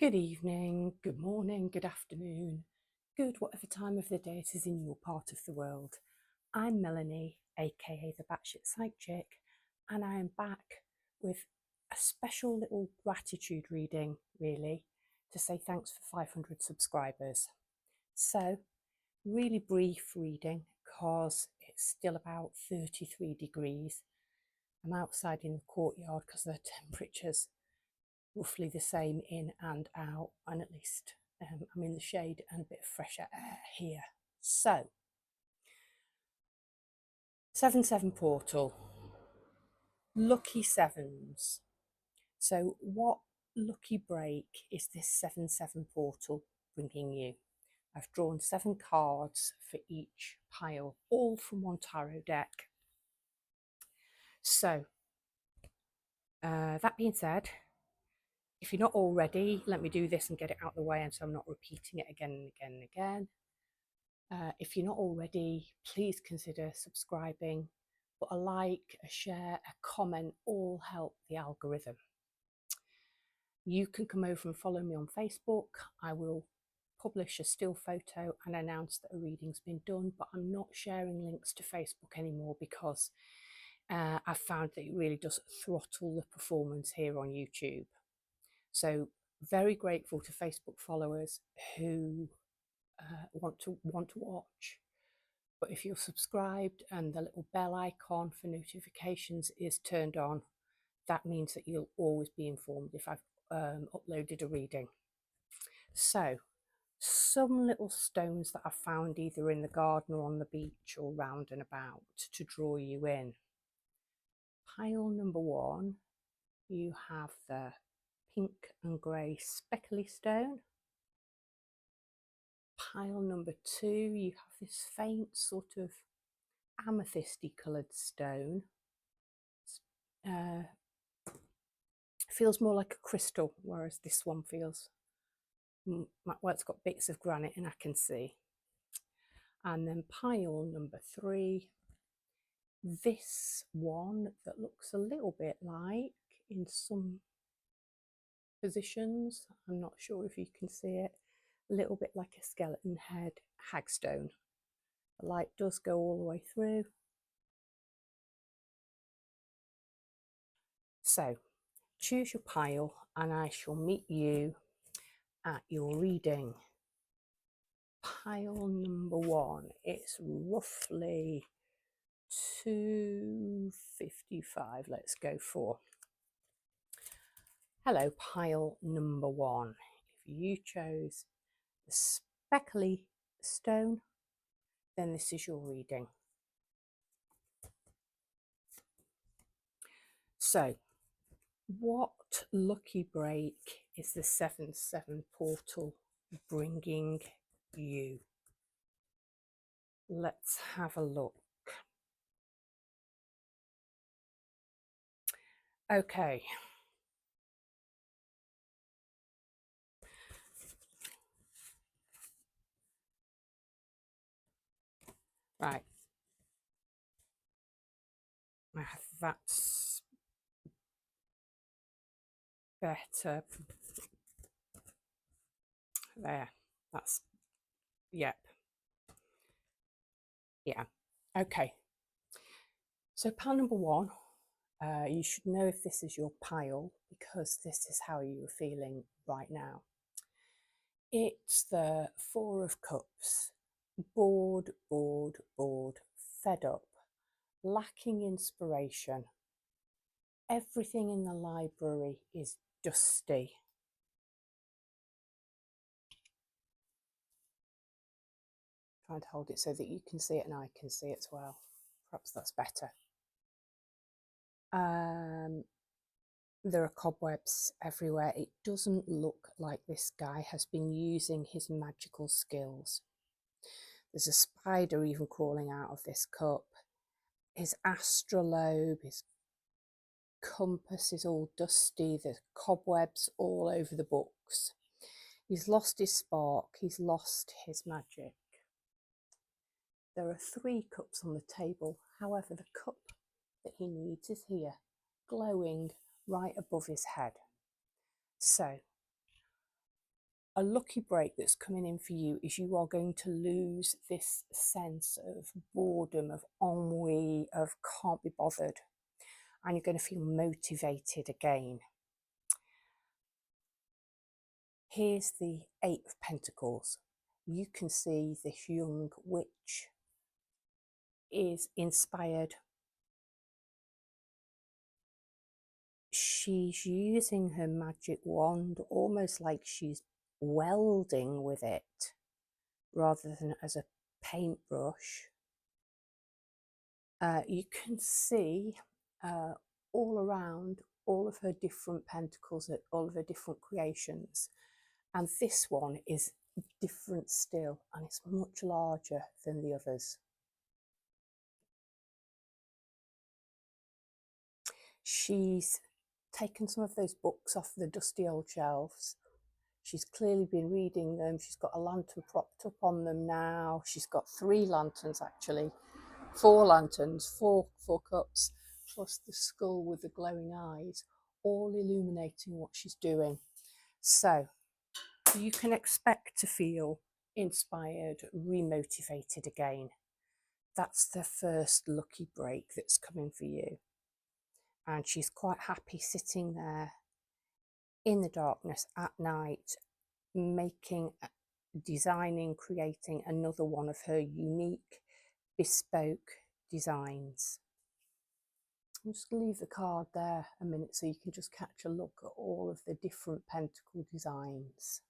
Good evening, good morning, good afternoon, good whatever time of the day it is in your part of the world. I'm Melanie, aka the Batshit Psych Chick, and I am back with a special little gratitude reading, really, to say thanks for 500 subscribers. So, really brief reading because it's still about 33 degrees. I'm outside in the courtyard because the temperature's roughly the same in and out, and at least I'm in the shade and a bit of fresher air here. So 7-7 portal, lucky sevens. So what lucky break is this 7-7 portal bringing you? I've drawn 7 cards for each pile, all from one tarot deck. So that being said, if you're not already, let me do this and get it out of the way, and so I'm not repeating it again and again and again. If you're not already, please consider subscribing. But a like, a share, a comment all help the algorithm. You can come over and follow me on Facebook. I will publish a still photo and announce that a reading's been done, but I'm not sharing links to Facebook anymore because I've found that it really does throttle the performance here on YouTube. So very grateful to Facebook followers who want to watch. But if you're subscribed and the little bell icon for notifications is turned on, that means that you'll always be informed if I've uploaded a reading. So some little stones that I've found either in the garden or on the beach or round and about to draw you in. Pile number 1, you have the pink and grey speckly stone. Pile number 2, you have this faint sort of amethysty coloured stone. Feels more like a crystal, whereas this one feels, well, it's got bits of granite and I can see. And then pile number 3, this one that looks a little bit like, in some positions, I'm not sure if you can see it, a little bit like a skeleton head hagstone. The light does go all the way through. So choose your pile and I shall meet you at your reading. Pile number 1, it's roughly 255, let's go for. Hello, pile number 1. If you chose the speckly stone, then this is your reading. So, what lucky break is the 7-7 portal bringing you? Let's have a look. Okay. Right. That's better. There. That's, yep. Yeah. Okay. So pile number 1, you should know if this is your pile because this is how you're feeling right now. It's the 4 of Cups. Bored, bored, bored, fed up, lacking inspiration. Everything in the library is dusty. Trying to hold it so that you can see it and I can see it as well. Perhaps that's better. There are cobwebs everywhere. It doesn't look like this guy has been using his magical skills. There's a spider even crawling out of this cup. His astrolabe, his compass is all dusty. There's cobwebs all over the books. He's lost his spark. He's lost his magic. There are 3 cups on the table. However, the cup that he needs is here, glowing right above his head. So a lucky break that's coming in for you is you are going to lose this sense of boredom, of ennui, of can't be bothered, and you're going to feel motivated again. Here's the Eight of Pentacles. You can see this young witch is inspired. She's using her magic wand almost like she's welding with it rather than as a paintbrush. You can see all around all of her different pentacles, all of her different creations, and this one is different still, and it's much larger than the others. She's taken some of those books off the dusty old shelves. She's clearly been reading them. She's got a lantern propped up on them now. She's got 3 lanterns, actually. 4 lanterns, four cups, plus the skull with the glowing eyes, all illuminating what she's doing. So you can expect to feel inspired, remotivated again. That's the first lucky break that's coming for you. And she's quite happy sitting there in the darkness at night, designing, creating another one of her unique, bespoke designs. I'm just going to leave the card there a minute so you can just catch a look at all of the different pentacle designs.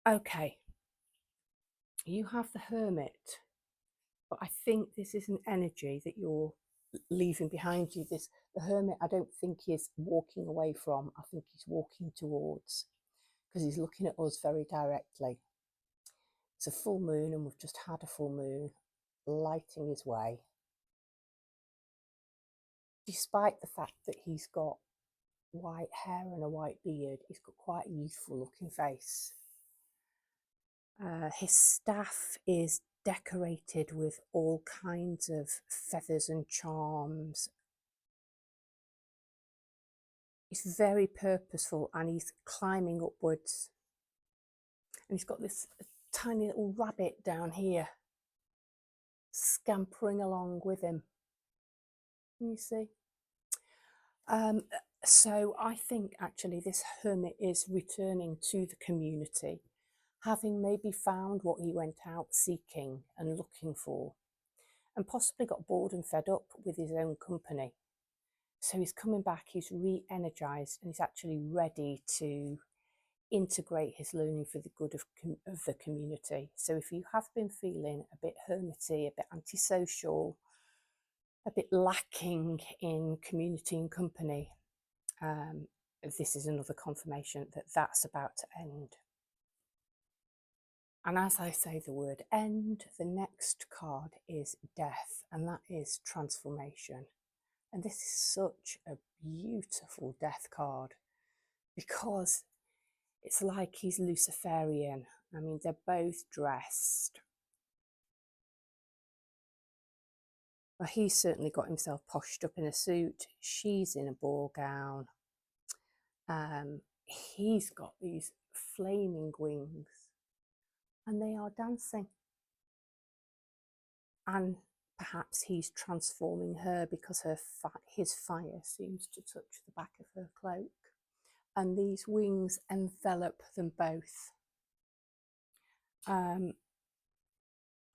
Okay, you have the Hermit, but I think this is an energy that you're leaving behind you. The Hermit, I don't think is walking away from, I think he's walking towards, because he's looking at us very directly. It's a full moon, and we've just had a full moon lighting his way. Despite the fact that he's got white hair and a white beard, he's got quite a youthful looking face. His staff is decorated with all kinds of feathers and charms. He's very purposeful, and he's climbing upwards. And he's got this tiny little rabbit down here scampering along with him. Can you see? So I think actually this Hermit is returning to the community, having maybe found what he went out seeking and looking for, and possibly got bored and fed up with his own company. So he's coming back, he's re-energized, and he's actually ready to integrate his learning for the good of the community. So if you have been feeling a bit hermity, a bit antisocial, a bit lacking in community and company, this is another confirmation that that's about to end. And as I say the word end, the next card is death, and that is transformation. And this is such a beautiful death card because it's like he's Luciferian. I mean, they're both dressed. Well, he's certainly got himself poshed up in a suit. She's in a ball gown. He's got these flaming wings, and they are dancing. And perhaps he's transforming her because his fire seems to touch the back of her cloak, and these wings envelop them both. I'm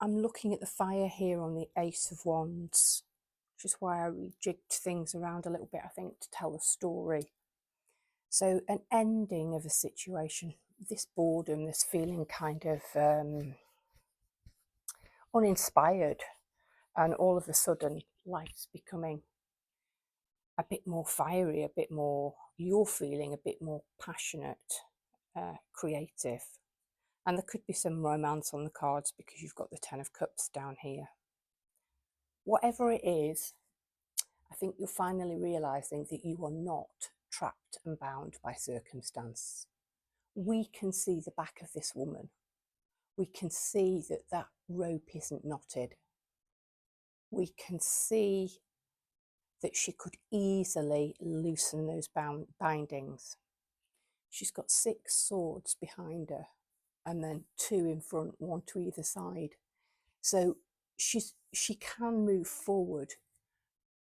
looking at the fire here on the Ace of Wands, which is why I rejigged things around a little bit, I think, to tell the story. So an ending of a situation, this boredom, this feeling kind of uninspired, and all of a sudden life's becoming a bit more fiery, a bit more, you're feeling a bit more passionate, creative. And there could be some romance on the cards because you've got the 10 of Cups down here. Whatever it is, I think you're finally realising that you are not trapped and bound by circumstance. We can see the back of this woman. We can see that that rope isn't knotted. We can see that she could easily loosen those bindings. She's got 6 swords behind her, and then 2 in front, 1 to either side. So she can move forward.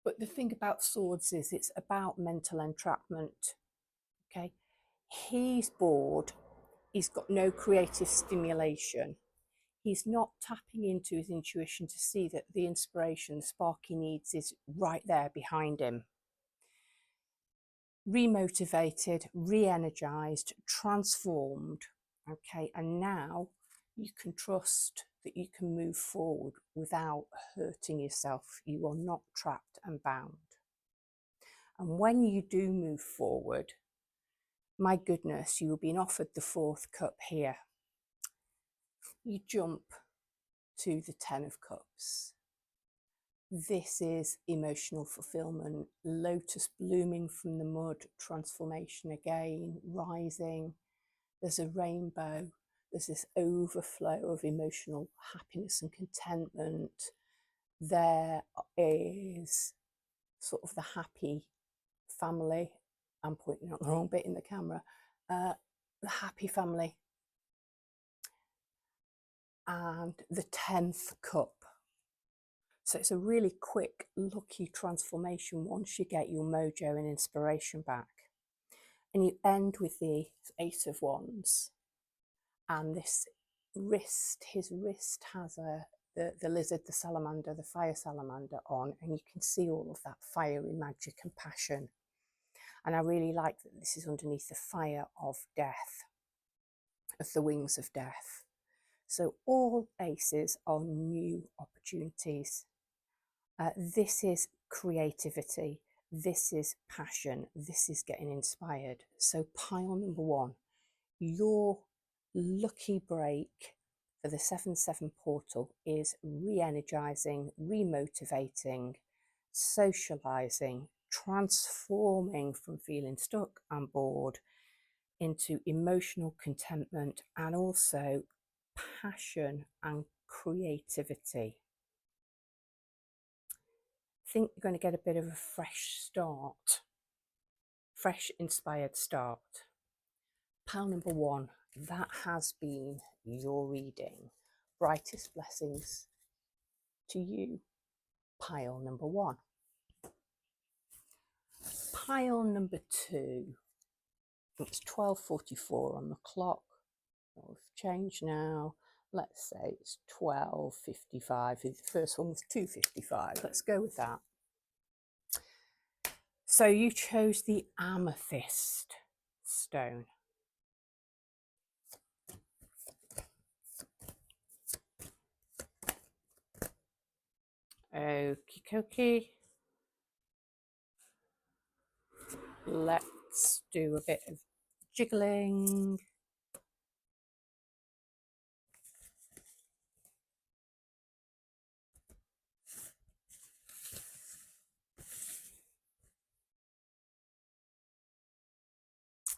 But the thing about swords is it's about mental entrapment. Okay, he's bored. He's got no creative stimulation. He's not tapping into his intuition to see that the inspiration, the spark he needs is right there behind him. Remotivated, re-energized, transformed. Okay, and now you can trust that you can move forward without hurting yourself. You are not trapped and bound. And when you do move forward, my goodness, you will be offered the 4th cup here. You jump to the 10 of cups. This is emotional fulfillment, lotus blooming from the mud, transformation again, rising. There's a rainbow. There's this overflow of emotional happiness and contentment. There is sort of the happy family. I'm pointing out the wrong bit in the camera. The happy family. And the 10th cup. So it's a really quick, lucky transformation once you get your mojo and inspiration back. And you end with the 8 of Wands. And this wrist, his wrist has the lizard, the salamander, the fire salamander on, and you can see all of that fiery magic and passion. And I really like that this is underneath the fire of death, of the wings of death. So all aces are new opportunities. This is creativity. This is passion. This is getting inspired. So pile number 1, your lucky break for the 7-7 portal is re-energizing, re-motivating, socializing, transforming from feeling stuck and bored into emotional contentment and also passion and creativity. I think you're going to get a bit of a fresh start, fresh inspired start. Pile number 1, that has been your reading. Brightest blessings to you. Pile number 1. Pile number 2. It's 12:44 on the clock. We've changed now. Let's say it's 12:55. The first one was 2:55. Let's go with that. So you chose the amethyst stone. Okie dokie. Let's do a bit of jiggling.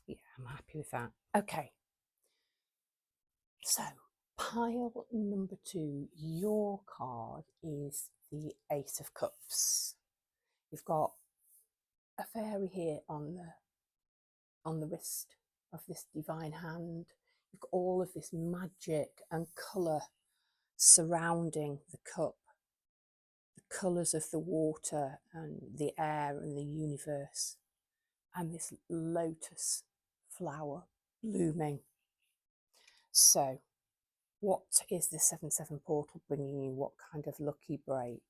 Yeah, I'm happy with that. Okay. So pile number 2, your card is the Ace of Cups. You've got a fairy here on the wrist of this divine hand. You've got all of this magic and colour surrounding the cup. The colours of the water and the air and the universe. And this lotus flower blooming. So what is the 7-7 portal bringing you? What kind of lucky break?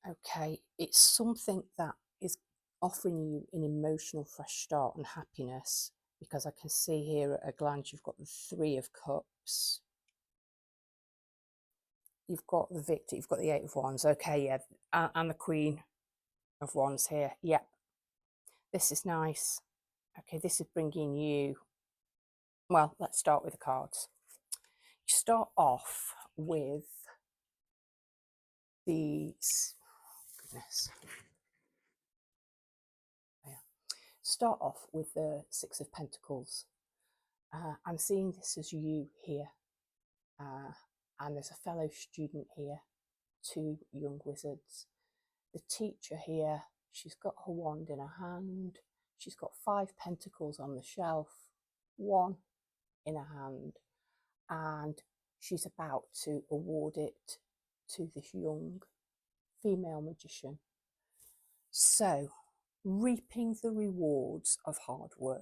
Okay, it's something that is offering you an emotional fresh start and happiness, because I can see here at a glance you've got the 3 of Cups. You've got the Victor, you've got the 8 of Wands. Okay, yeah, and the Queen of Wands here. Yep, this is nice. Okay, this is bringing you, well, let's start with the cards. You start off with these, goodness. Yeah. Start off with the 6 of Pentacles. I'm seeing this as you here, and there's a fellow student here, 2 young wizards. The teacher here, she's got her wand in her hand, She's got 5 pentacles on the shelf, 1 in her hand, and she's about to award it to this young female magician. So, reaping the rewards of hard work,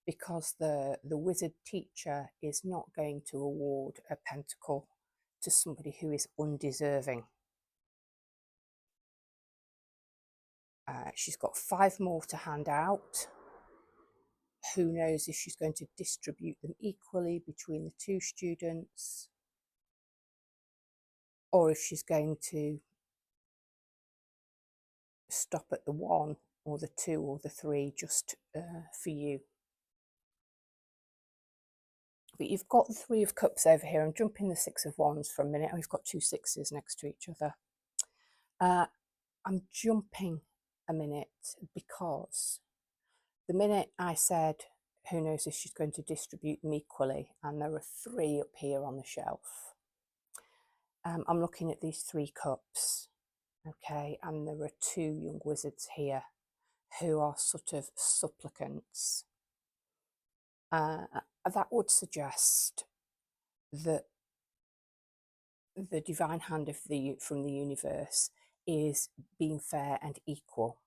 because the wizard teacher is not going to award a pentacle to somebody who is undeserving. She's got 5 more to hand out. Who knows if she's going to distribute them equally between the 2 students, or if she's going to stop at the 1 or the 2 or the 3 just for you. But you've got the 3 of Cups over here. I'm jumping the 6 of Wands for a minute. We've got 2 6s next to each other. I'm jumping a minute because the minute I said, who knows if she's going to distribute them equally, and there are 3 up here on the shelf. I'm looking at these 3 cups, okay, and there are 2 young wizards here who are sort of supplicants. That would suggest that the divine hand of from the universe is being fair and equal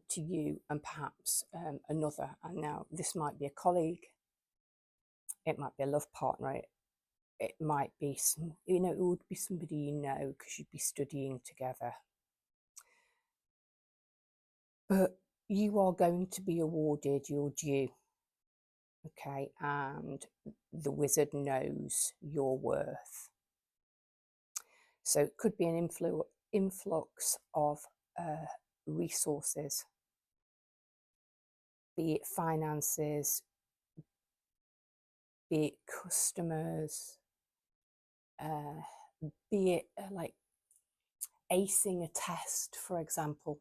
to you and perhaps another. And now this might be a colleague, it might be a love partner, it might be some, it would be somebody you know because you'd be studying together. But you are going to be awarded your due, okay? And the wizard knows your worth. So it could be an influx of resources, be it finances, be it customers, be it like acing a test, for example.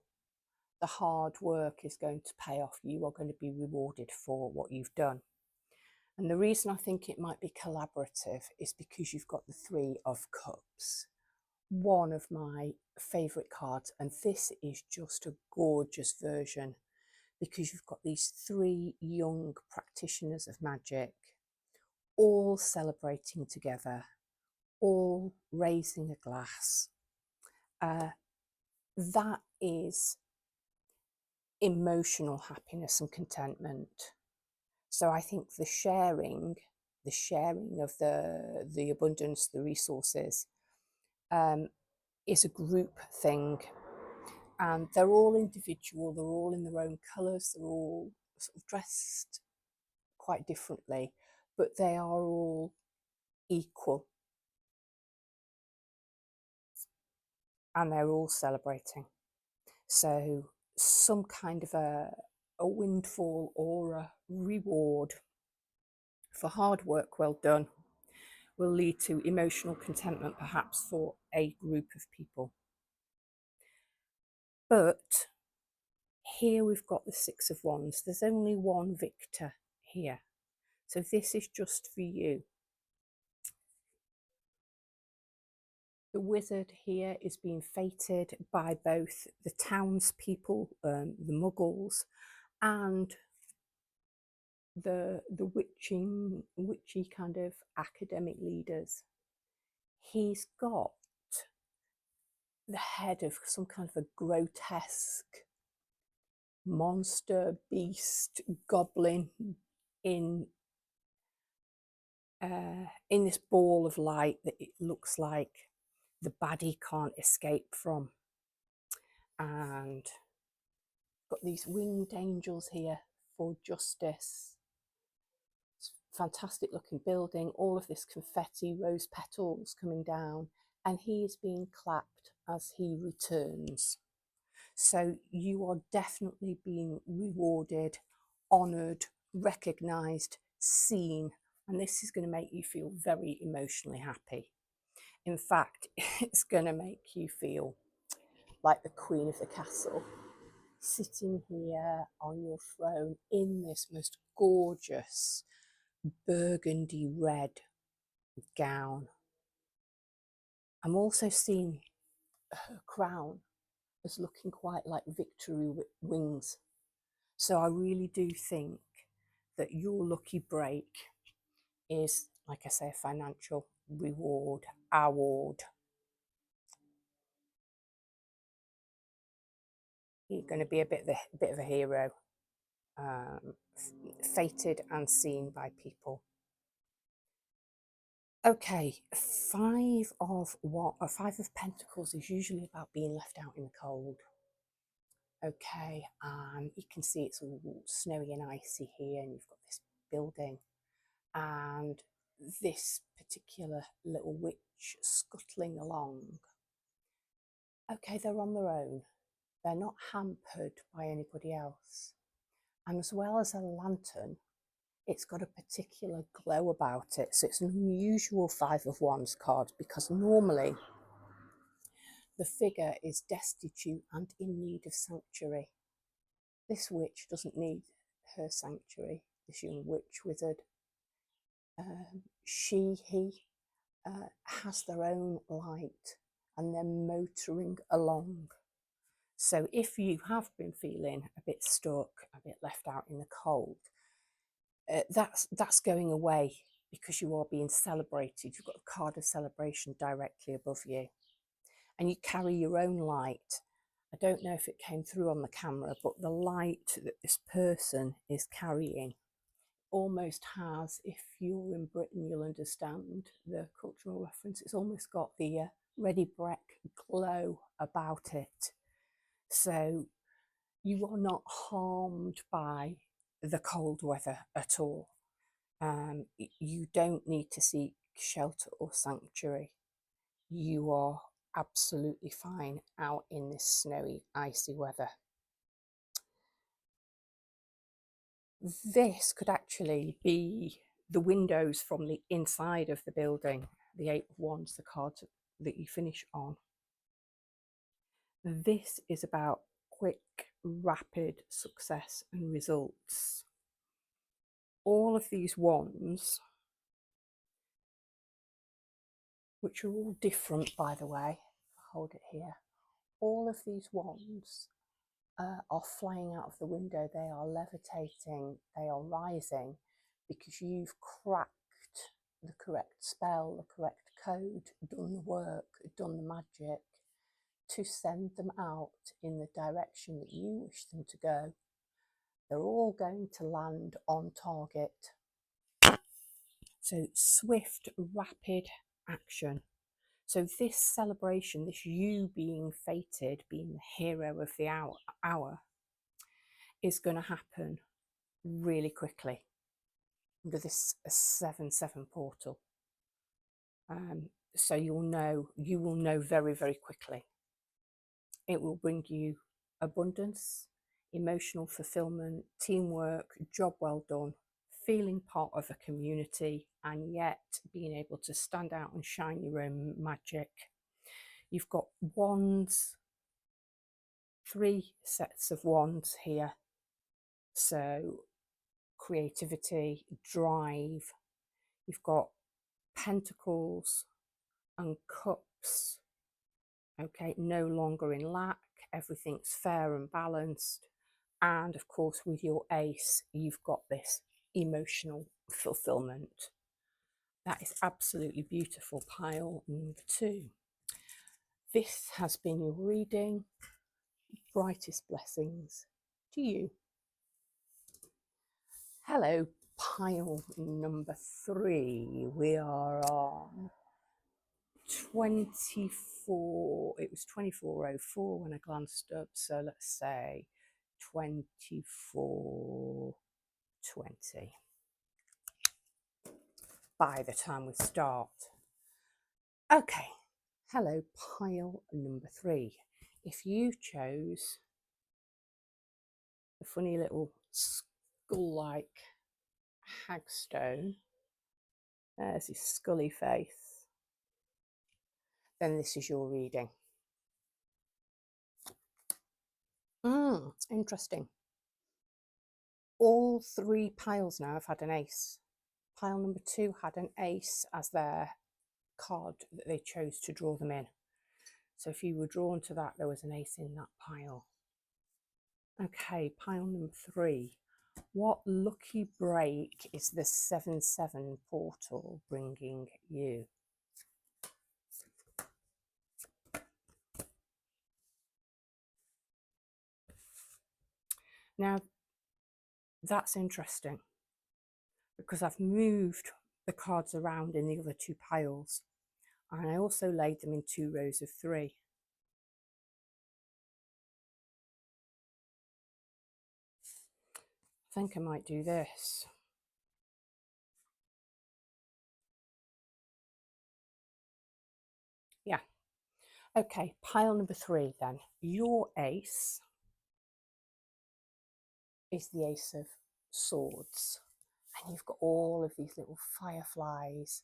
The hard work is going to pay off. You are going to be rewarded for what you've done. And the reason I think it might be collaborative is because you've got the 3 of Cups, one of my favourite cards, and this is just a gorgeous version because you've got these 3 young practitioners of magic all celebrating together, all raising a glass. That is emotional happiness and contentment. So I think the sharing of the abundance, the resources, is a group thing, and they're all individual, they're all in their own colours, they're all sort of dressed quite differently, but they are all equal, and they're all celebrating. So some kind of a windfall or a reward for hard work well done will lead to emotional contentment, perhaps for a group of people. But here we've got the 6 of Wands. There's only one victor here. So this is just for you. The wizard here is being feted by both the townspeople, the muggles, and the witchy kind of academic leaders. He's got the head of some kind of a grotesque monster, beast, goblin in this ball of light that it looks like the baddie can't escape from. And got these winged angels here for justice. It's a fantastic looking building, all of this confetti, rose petals coming down, and he is being clapped as he returns. So you are definitely being rewarded, honoured, recognised, seen, and this is going to make you feel very emotionally happy. In fact, it's going to make you feel like the queen of the castle, sitting here on your throne in this most gorgeous burgundy red gown. I'm also seeing her crown as looking quite like victory wings. So I really do think that your lucky break is, like I say, a financial reward, award. You're going to be a bit of a hero, fated and seen by people. Okay, Five of Pentacles is usually about being left out in the cold. Okay, you can see it's all snowy and icy here, and you've got this building, and this particular little witch scuttling along. Okay, they're on their own. They're not hampered by anybody else. And as well as a lantern, it's got a particular glow about it. So it's an unusual Five of Wands card, because normally the figure is destitute and in need of sanctuary. This witch doesn't need her sanctuary, this young witch wizard. He has their own light, and they're motoring along. So if you have been feeling a bit stuck, a bit left out in the cold, that's going away, because you are being celebrated. You've got a card of celebration directly above you, and you carry your own light. I don't know if it came through on the camera, but the light that this person is carrying almost has, if you're in Britain, you'll understand the cultural reference, it's almost got the ready brick glow about it. So you are not harmed by the cold weather at all. You don't need to seek shelter or sanctuary. You are absolutely fine out in this snowy, icy weather. This could actually be the windows from the inside of the building, the Eight of Wands, the card that you finish on. This is about quick, rapid success and results. All of these wands, which are all different, by the way, hold it here, all of these wands are flying out of the window. They are levitating, they are rising, because you've cracked the correct spell, the correct code, done the work, done the magic to send them out in the direction that you wish them to go. They're all going to land on target. So swift, rapid action. So this celebration, this you being fated, being the hero of the hour is going to happen really quickly under this 7/7 portal. So you will know very, very quickly. It will bring you abundance, emotional fulfillment, teamwork, job well done, feeling part of a community, and yet being able to stand out and shine your own magic. You've got wands, 3 sets of wands here. So creativity, drive. You've got pentacles and cups. Okay, no longer in lack, everything's fair and balanced. And of course, with your ace, you've got this emotional fulfillment. That is absolutely beautiful, pile number 2. This has been your reading. Brightest blessings to you. Hello, pile number 3. We are on 24. It was 2404 when I glanced up, so let's say 2420 by the time we start. Okay, hello, pile number 3. If you chose the funny little skull-like hagstone, there's his scully face, then this is your reading. Interesting. All 3 piles now have had an ace. Pile number 2 had an ace as their card that they chose to draw them in. So if you were drawn to that, there was an ace in that pile. Okay, pile number 3. What lucky break is the 7-7 portal bringing you? Now, that's interesting because I've moved the cards around in the other 2 piles, and I also laid them in 2 rows of 3. I think I might do this. Yeah. Okay, pile number 3 then. Your ace is the Ace of Swords, and you've got all of these little fireflies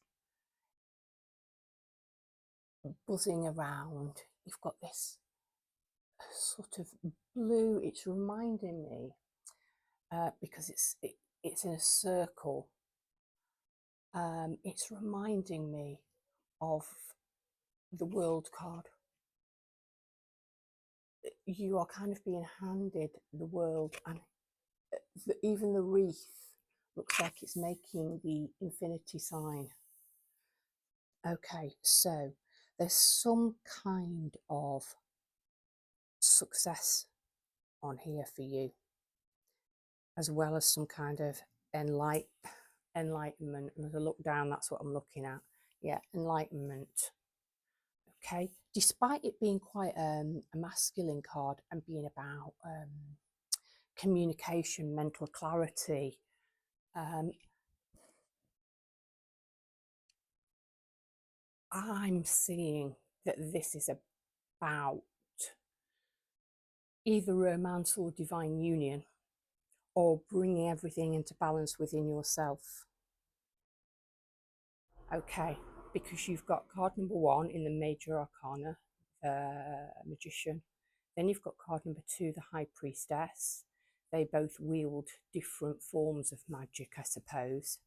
buzzing around. You've got this sort of blue. It's reminding me because it's in a circle. It's reminding me of the World card. You are kind of being handed the world, and even the wreath looks like it's making the infinity sign. Okay, so there's some kind of success on here for you, as well as some kind of enlightenment. And as I look down, that's what I'm looking at. Yeah, enlightenment. Okay, despite it being quite a masculine card and being about communication, mental clarity, I'm seeing that this is about either romance or divine union, or bringing everything into balance within yourself. Okay, because you've got card number 1 in the major arcana, the magician. Then you've got card number 2, the high priestess. They both wield different forms of magic, I suppose.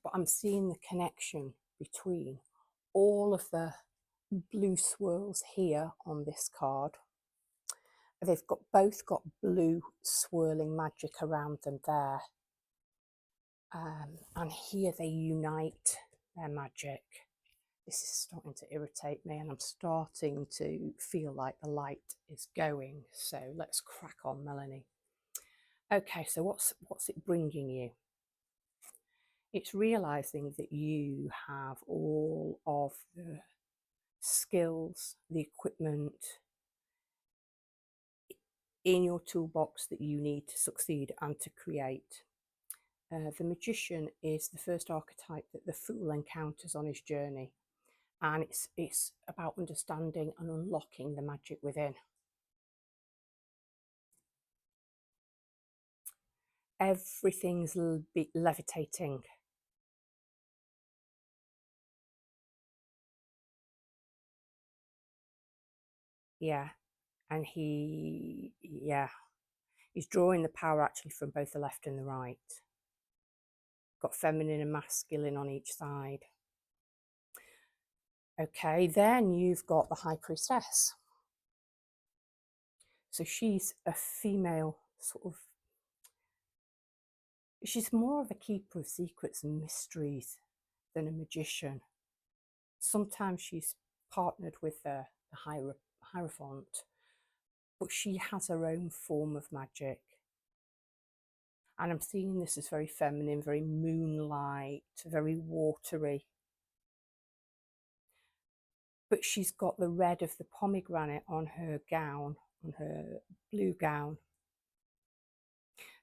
But I'm seeing the connection between all of the blue swirls here on this card. They've both got blue swirling magic around them there. And here they unite their magic. This is starting to irritate me, and I'm starting to feel like the light is going. So let's crack on, Melanie. Okay, so what's it bringing you? It's realizing that you have all of the skills, the equipment in your toolbox that you need to succeed and to create. The magician is the first archetype that the fool encounters on his journey, and it's about understanding and unlocking the magic within. Everything's levitating. Yeah, and he's drawing the power actually from both the left and the right. Got feminine and masculine on each side. Okay, then you've got the high priestess. So she's a female sort of, she's more of a keeper of secrets and mysteries than a magician. Sometimes she's partnered with the Hierophant, but she has her own form of magic. And I'm seeing this as very feminine, very moonlight, very watery. But she's got the red of the pomegranate on her gown, on her blue gown.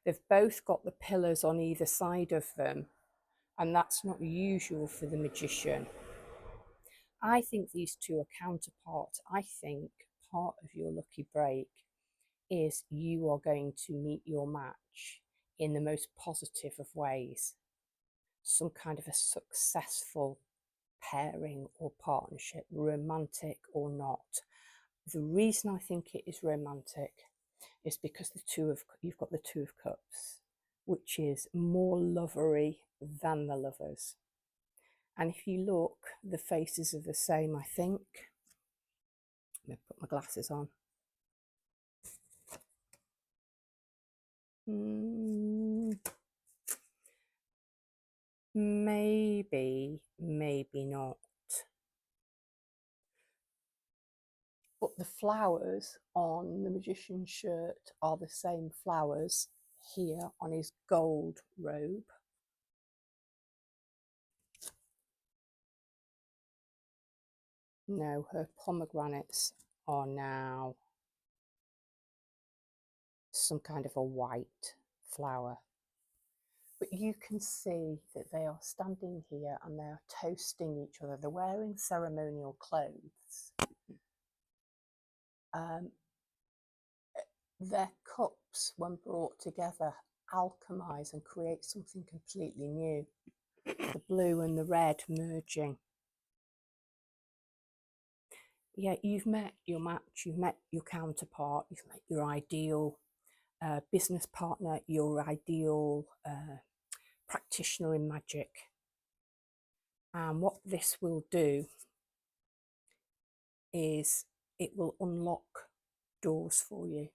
They've both got the pillars on either side of them, and that's not usual for the magician. I think these two are counterparts. I think part of your lucky break is you are going to meet your match in the most positive of ways. Some kind of a successful pairing or partnership, romantic or not. The reason I think it is romantic is because you've got the 2 of Cups, which is more lovery than the Lovers. And if you look, the faces are the same, I think. I'm going to put my glasses on. Maybe, maybe not. But the flowers on the magician's shirt are the same flowers here on his gold robe. No, her pomegranates are now some kind of a white flower. But you can see that they are standing here and they are toasting each other. They're wearing ceremonial clothes. Their cups, when brought together, alchemize and create something completely new. The blue and the red merging. Yeah, you've met your match, you've met your counterpart, you've met your ideal business partner, your ideal practitioner in magic. And what this will do is it will unlock doors for you.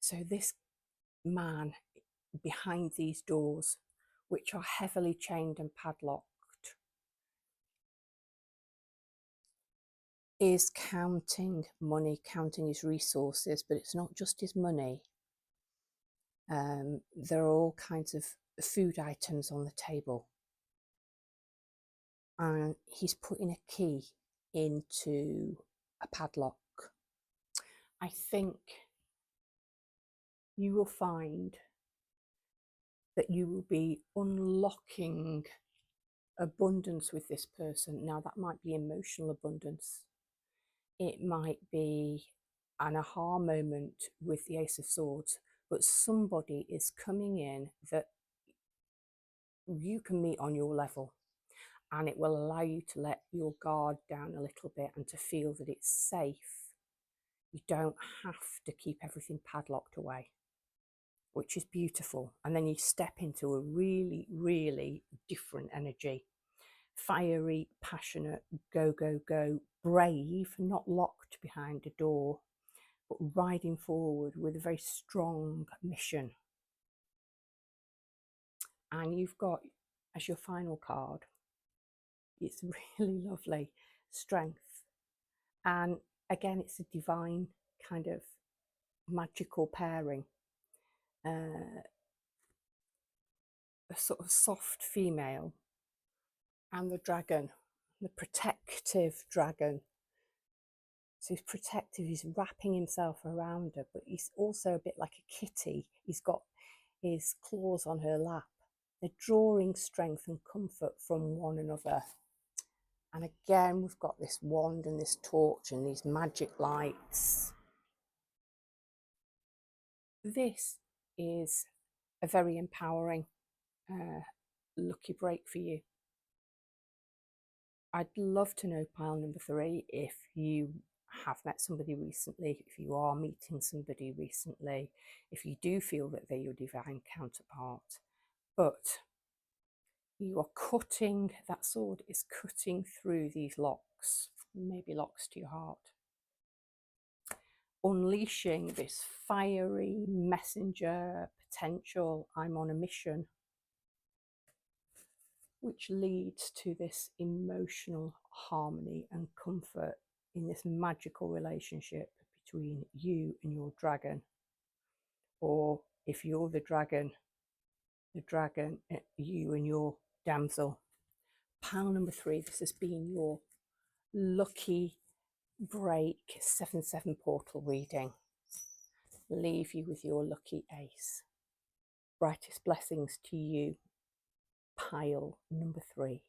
So this man behind these doors, which are heavily chained and padlocked, is counting money, counting his resources, but it's not just his money. There are all kinds of food items on the table. And he's putting a key into a padlock. I think you will find that you will be unlocking abundance with this person. Now, that might be emotional abundance. It might be an aha moment with the Ace of Swords, but somebody is coming in that you can meet on your level, and it will allow you to let your guard down a little bit and to feel that it's safe. You don't have to keep everything padlocked away, which is beautiful. And then you step into a really, really different energy. Fiery, passionate, go, go, go, brave, not locked behind a door, but riding forward with a very strong mission. And you've got, as your final card, it's really lovely, strength. And again, it's a divine kind of magical pairing. A sort of soft female and the dragon, the protective dragon. So he's protective, he's wrapping himself around her, but he's also a bit like a kitty. He's got his claws on her lap. They're drawing strength and comfort from one another. And again, we've got this wand and this torch and these magic lights. This is a very empowering lucky break for you. I'd love to know, pile number 3, if you have met somebody recently, if you are meeting somebody recently, if you do feel that they're your divine counterpart, but you are cutting, that sword is cutting through these locks, maybe locks to your heart, unleashing this fiery messenger potential, I'm on a mission, which leads to this emotional harmony and comfort in this magical relationship between you and your dragon. Or if you're the dragon, you and your damsel. Pile number 3, this has been your lucky break 7/7 portal reading. Leave you with your lucky ace. Brightest blessings to you. Pile number 3.